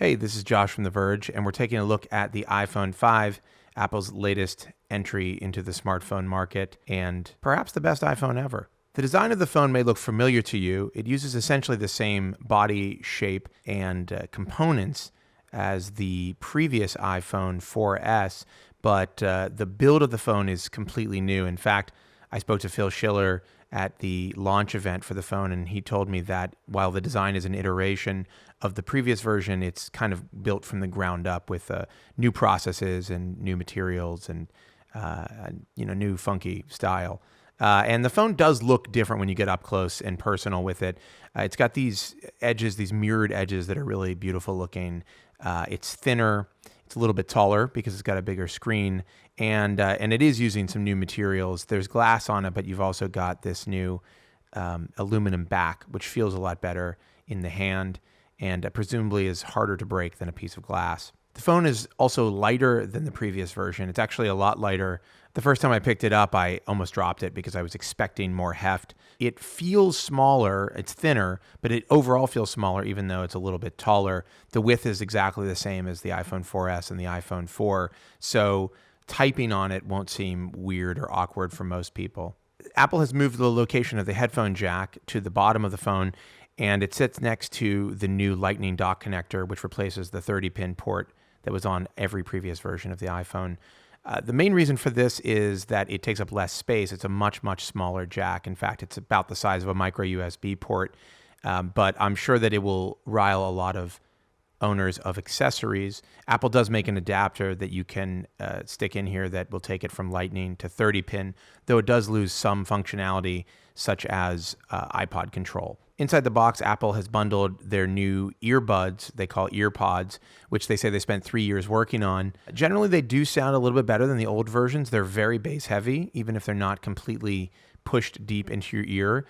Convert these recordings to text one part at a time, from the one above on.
Hey, this is Josh from The Verge, and we're taking a look at the iPhone 5, Apple's latest entry into the smartphone market, and perhaps the best iPhone ever. The design of the phone may look familiar to you. It uses essentially the same body shape and components as the previous iPhone 4S, but the build of the phone is completely new. In fact, I spoke to Phil Schiller at the launch event for the phone, and he told me that while the design is an iteration of the previous version, it's kind of built from the ground up with new processes and new materials and new funky style. And the phone does look different when you get up close and personal with it. It's got these edges, these mirrored edges that are really beautiful looking. It's thinner. It's a little bit taller because it's got a bigger screen, and it is using some new materials. There's glass on it, but you've also got this new aluminum back, which feels a lot better in the hand and presumably is harder to break than a piece of glass. The phone is also lighter than the previous version. It's actually a lot lighter. The first time I picked it up, I almost dropped it because I was expecting more heft. It feels smaller, it's thinner, but it overall feels smaller even though it's a little bit taller. The width is exactly the same as the iPhone 4S and the iPhone 4, so typing on it won't seem weird or awkward for most people. Apple has moved the location of the headphone jack to the bottom of the phone, and it sits next to the new Lightning dock connector, which replaces the 30-pin port that was on every previous version of the iPhone. The main reason for this is that it takes up less space. It's a much, much smaller jack. In fact, it's about the size of a micro USB port, but I'm sure that it will rile a lot of owners of accessories. Apple does make an adapter that you can stick in here that will take it from Lightning to 30-pin, though it does lose some functionality such as iPod control. Inside the box, Apple has bundled their new earbuds, they call earpods, which they say they spent 3 years working on. Generally, they do sound a little bit better than the old versions. They're very bass heavy, even if they're not completely pushed deep into your ear.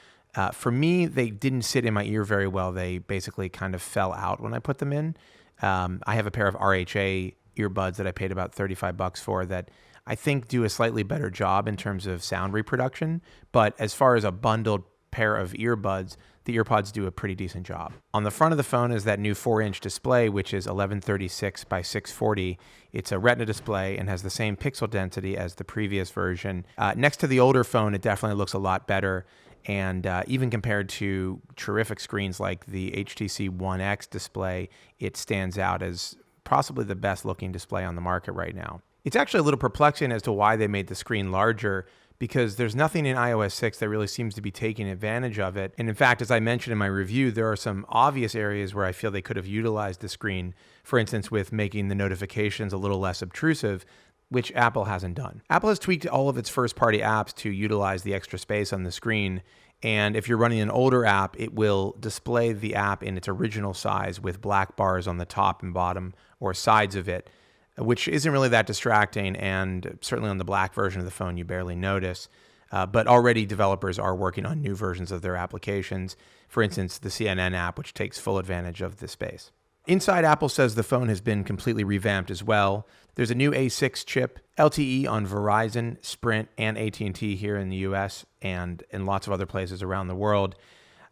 For me, they didn't sit in my ear very well. They basically kind of fell out when I put them in. I have a pair of RHA earbuds that I paid about $35 for that I think do a slightly better job in terms of sound reproduction. But as far as a bundled pair of earbuds, the earpods do a pretty decent job. On the front of the phone is that new 4-inch display, which is 1136 by 640. It's a Retina display and has the same pixel density as the previous version. Next to the older phone, it definitely looks a lot better. And even compared to terrific screens like the HTC One X display, it stands out as possibly the best looking display on the market right now. It's actually a little perplexing as to why they made the screen larger, because there's nothing in iOS 6 that really seems to be taking advantage of it. And in fact, as I mentioned in my review, there are some obvious areas where I feel they could have utilized the screen, for instance, with making the notifications a little less obtrusive, which Apple hasn't done. Apple has tweaked all of its first-party apps to utilize the extra space on the screen, and if you're running an older app, it will display the app in its original size with black bars on the top and bottom or sides of it, which isn't really that distracting, and certainly on the black version of the phone, you barely notice. But already developers are working on new versions of their applications, for instance, the CNN app, which takes full advantage of this space. Inside, Apple says the phone has been completely revamped as well. There's a new A6 chip, LTE on Verizon, Sprint, and AT&T here in the US and in lots of other places around the world.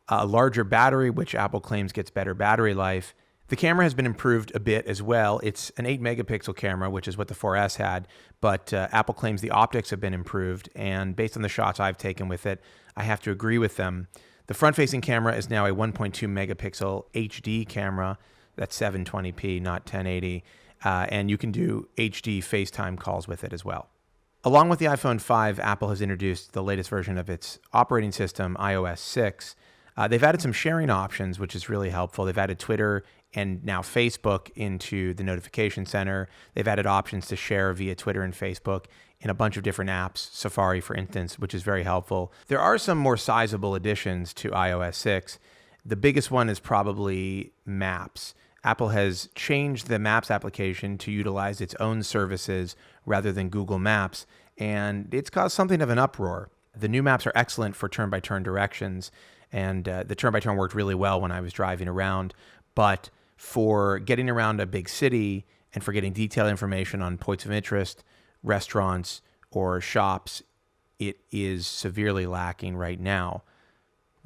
A larger battery, which Apple claims gets better battery life. The camera has been improved a bit as well. It's an 8-megapixel camera, which is what the 4S had, but Apple claims the optics have been improved, and based on the shots I've taken with it, I have to agree with them. The front-facing camera is now a 1.2-megapixel HD camera. That's 720p, not 1080, and you can do HD FaceTime calls with it as well. Along with the iPhone 5, Apple has introduced the latest version of its operating system, iOS 6. They've added some sharing options, which is really helpful. They've added Twitter and now Facebook into the notification center. They've added options to share via Twitter and Facebook in a bunch of different apps, Safari, for instance, which is very helpful. There are some more sizable additions to iOS 6. The biggest one is probably Maps. Apple has changed the Maps application to utilize its own services rather than Google Maps, and it's caused something of an uproar. The new maps are excellent for turn-by-turn directions, and the turn-by-turn worked really well when I was driving around, but for getting around a big city and for getting detailed information on points of interest, restaurants, or shops, it is severely lacking right now.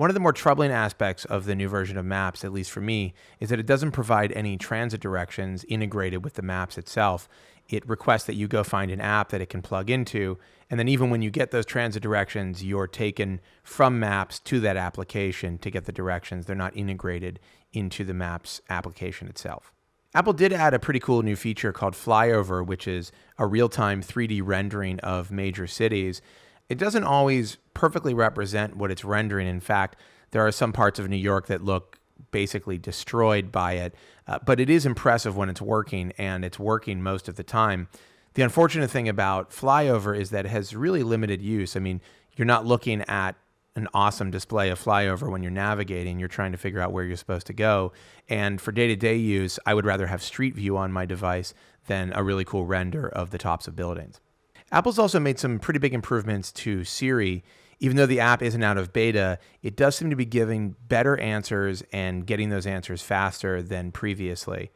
One of the more troubling aspects of the new version of Maps, at least for me, is that it doesn't provide any transit directions integrated with the Maps itself. It requests that you go find an app that it can plug into, and then even when you get those transit directions, you're taken from Maps to that application to get the directions. They're not integrated into the Maps application itself. Apple did add a pretty cool new feature called Flyover, which is a real-time 3D rendering of major cities. It doesn't always perfectly represent what it's rendering. In fact, there are some parts of New York that look basically destroyed by it, but it is impressive when it's working, and it's working most of the time. The unfortunate thing about Flyover is that it has really limited use. I mean, you're not looking at an awesome display of Flyover when you're navigating. You're trying to figure out where you're supposed to go. And for day-to-day use, I would rather have Street View on my device than a really cool render of the tops of buildings. Apple's also made some pretty big improvements to Siri. Even though the app isn't out of beta, it does seem to be giving better answers and getting those answers faster than previously.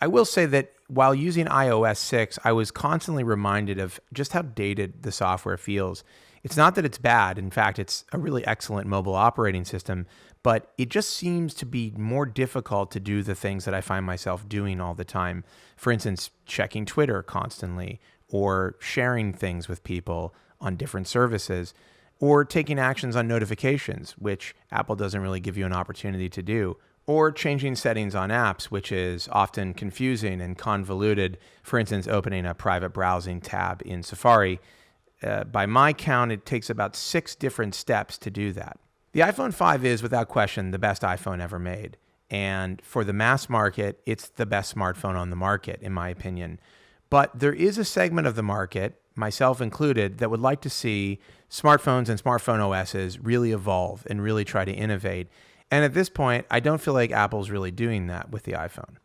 I will say that while using iOS 6, I was constantly reminded of just how dated the software feels. It's not that it's bad. In fact, it's a really excellent mobile operating system, but it just seems to be more difficult to do the things that I find myself doing all the time. For instance, checking Twitter constantly, or sharing things with people on different services, or taking actions on notifications, which Apple doesn't really give you an opportunity to do, or changing settings on apps, which is often confusing and convoluted. For instance, opening a private browsing tab in Safari. By my count, it takes about 6 different steps to do that. The iPhone 5 is, without question, the best iPhone ever made. And for the mass market, it's the best smartphone on the market, in my opinion. But there is a segment of the market, myself included, that would like to see smartphones and smartphone OSs really evolve and really try to innovate. And at this point, I don't feel like Apple's really doing that with the iPhone.